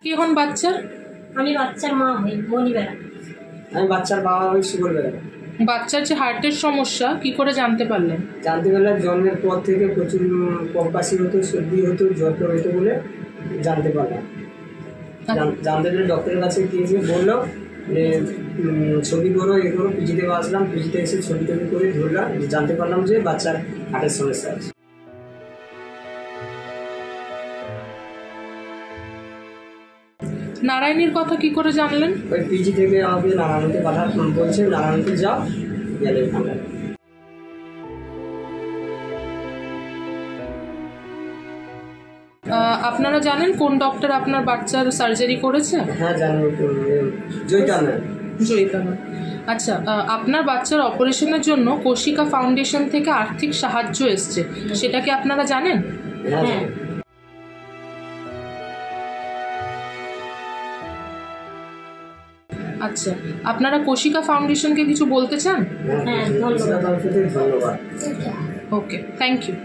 কি হন বাচ্চার? আমি বাচ্চার মা হই, মণিবেলা। আমি বাচ্চার বাবা হই, সুবল বেলা। বাচ্চার যে হার্টের সমস্যা কি করে জানতে পারলেন? জানতে পারলাম জন্মের পর থেকে প্রচুর কম্পাসি হতো, সর্দি হতো, জ্বর হতো বলে জানতে পারলাম। জানতে পেরে ডক্টরের কাছে গিয়েছে, বললো যে ছবি করো, এ করো। পিজিতে আসলাম, পিজিতে এসে ছবি টবি করে ধরলাম, জানতে পারলাম যে বাচ্চার হার্টের সমস্যা আছে। নারায়ণীর কথা কি করে জানলেন? ওই পিজি থেকে আমাকে নারায়ণীতে বলছে, নারায়ণীতে যাও, গেলে ওখানে। আপনারা জানেন কোন ডক্টর আপনার বাচ্চার সার্জারি করেছে? হ্যাঁ জানি, জয়িতা ম্যাম। জয়িতা ম্যাম। আচ্ছা, আপনার বাচ্চার অপারেশনের জন্য কোশিকা ফাউন্ডেশন থেকে আর্থিক সাহায্য এসছে, সেটা কি আপনারা জানেন? হ্যাঁ। আচ্ছা, আপনারা কোশিকা ফাউন্ডেশনকে কিছু বলতে চান? হ্যাঁ, ধন্যবাদ। ওকে, থ্যাংক ইউ।